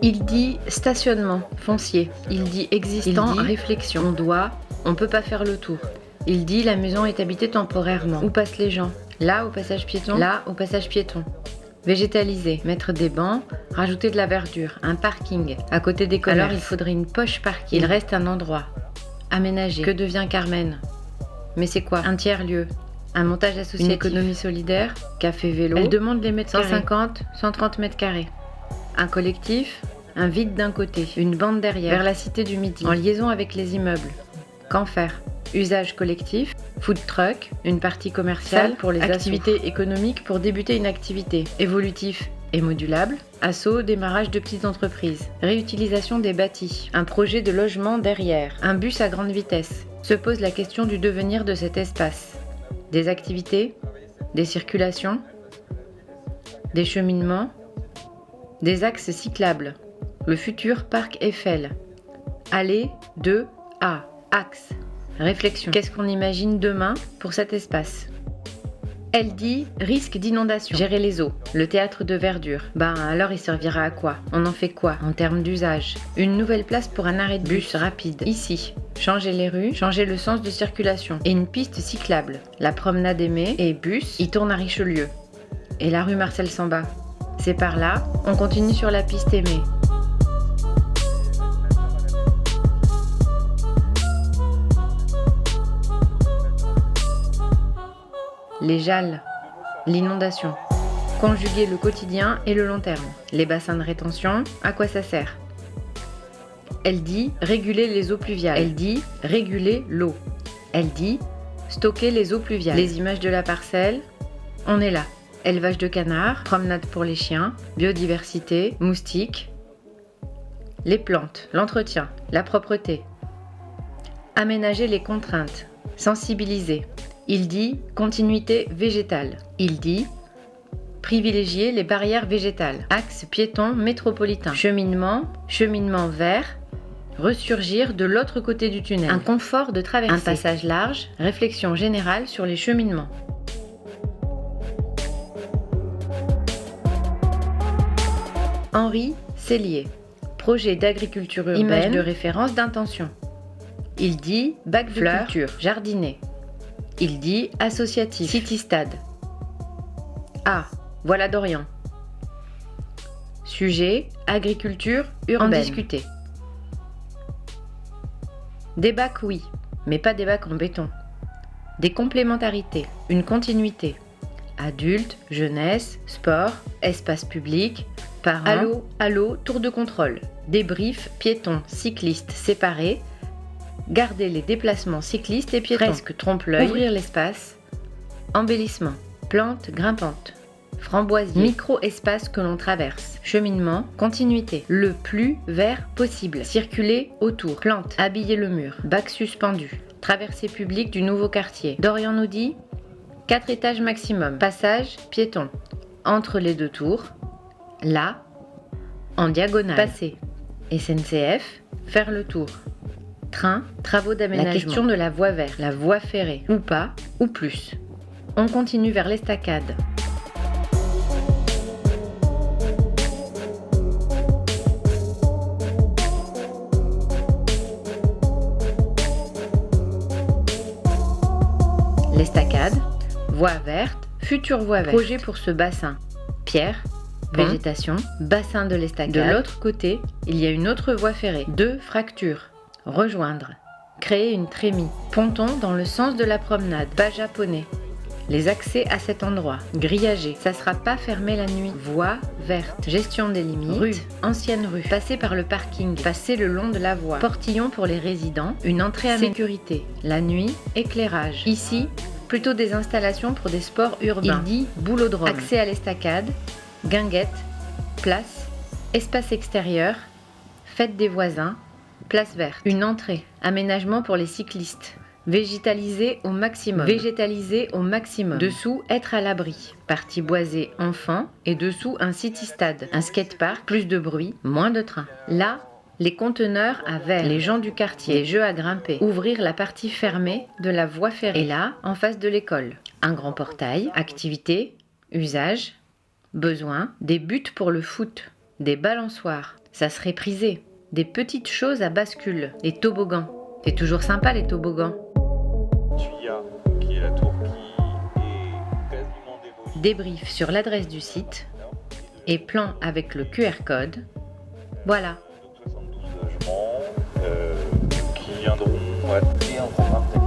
Il dit stationnement, foncier. Il dit existant, il dit réflexion. On doit, on peut pas faire le tour. Il dit la maison est habitée temporairement. Où passent les gens? Là, au passage piéton. Là, au passage piéton. Végétaliser, mettre des bancs, rajouter de la verdure, un parking à côté des commerces. Alors il faudrait une poche parking. Il reste un endroit. Aménager. Que devient Carmen? Mais c'est quoi? Un tiers-lieu. Un montage associatif. Une économie solidaire. Café vélo. Elle demande les mètres 150, 130 mètres carrés. Un collectif, un vide d'un côté, une bande derrière, vers la cité du Midi, en liaison avec les immeubles. Qu'en faire? Usage collectif, food truck, une partie commerciale pour les activités économiques pour débuter une activité, évolutif et modulable, assaut, démarrage de petites entreprises, réutilisation des bâtis, un projet de logement derrière, un bus à grande vitesse. Se pose la question du devenir de cet espace. Des activités, des circulations, des cheminements, des axes cyclables, le futur parc Eiffel, allée de A, axe, réflexion. Qu'est-ce qu'on imagine demain pour cet espace? Elle dit risque d'inondation, gérer les eaux, le théâtre de verdure. Ben alors il servira à quoi? On en fait quoi en termes d'usage? Une nouvelle place pour un arrêt de bus rapide, ici. Changer les rues, changer le sens de circulation. Et une piste cyclable. La promenade Aimée et bus, il tourne à Richelieu. Et la rue Marcel Samba. C'est par là, on continue sur la piste Aimée. Les jalles, l'inondation. Conjuguer le quotidien et le long terme. Les bassins de rétention, à quoi ça sert? Elle dit réguler les eaux pluviales. Elle dit réguler l'eau. Elle dit stocker les eaux pluviales. Les images de la parcelle, on est là. Élevage de canards, promenade pour les chiens, biodiversité, moustiques, les plantes, l'entretien, la propreté. Aménager les contraintes, sensibiliser. Il dit continuité végétale. Il dit privilégier les barrières végétales. Axe piéton métropolitain. Cheminement vert. Ressurgir de l'autre côté du tunnel. Un confort de traversée. Un passage large. Réflexion générale sur les cheminements. Henri Cellier. Projet d'agriculture urbaine. Image de référence d'intention. Il dit bac de culture. Jardiner. Il dit associatif. City-stade. Ah, voilà Dorian. Sujet, agriculture urbaine. En discuter. Des bacs, oui, mais pas des bacs en béton. Des complémentarités, une continuité. Adultes, jeunesse, sport, espace public, parents. Allô, tour de contrôle. Débrief, piétons, cyclistes séparés. Garder les déplacements cyclistes et piétons. Presque trompe-l'œil. Ouvrir l'espace. Embellissement. Plantes grimpantes. Framboisier. Micro-espace que l'on traverse. Cheminement. Continuité. Le plus vert possible. Circuler autour. Plantes. Habiller le mur. Bac suspendu. Traversée publique du nouveau quartier. Dorian nous dit 4 étages maximum. Passage piéton. Entre les deux tours. Là. En diagonale. Passer. SNCF. Faire le tour. Train, travaux d'aménagement. La question de la voie verte, la voie ferrée, ou pas, ou plus. On continue vers l'estacade. L'estacade, voie verte, future voie verte. Projet pour ce bassin. Pierre, végétation, bassin de l'estacade. De l'autre côté, il y a une autre voie ferrée. 2 fractures. Rejoindre. Créer une trémie. Ponton dans le sens de la promenade. Pas japonais. Les accès à cet endroit. Grillagé. Ça sera pas fermé la nuit. Voie verte. Gestion des limites. Rue. Ancienne rue. Passer par le parking. Passer le long de la voie. Portillon pour les résidents. Une entrée à sécurité. La nuit. Éclairage. Ici, plutôt des installations pour des sports urbains. Il dit boulodrome. Accès à l'estacade. Guinguette. Place. Espace extérieur, fête des voisins, place verte. Une entrée, aménagement pour les cyclistes. Végétaliser au maximum. Végétaliser au maximum. Dessous, être à l'abri. Partie boisée, enfants. Et dessous, un city-stade. Un skatepark, plus de bruit, moins de trains. Là, les conteneurs à verre. Les gens du quartier. Les jeux à grimper. Ouvrir la partie fermée de la voie ferrée. Et là, en face de l'école. Un grand portail. Activité. Usage. Besoin. Des buts pour le foot. Des balançoires. Ça serait prisé. Des petites choses à bascule. Les toboggans. C'est toujours sympa les toboggans. Tuya, qui est la tour qui est quasiment démolie. Débrief sur l'adresse du site et plan avec le QR code. Voilà. Donc 72 logements qui viendront adapter un programme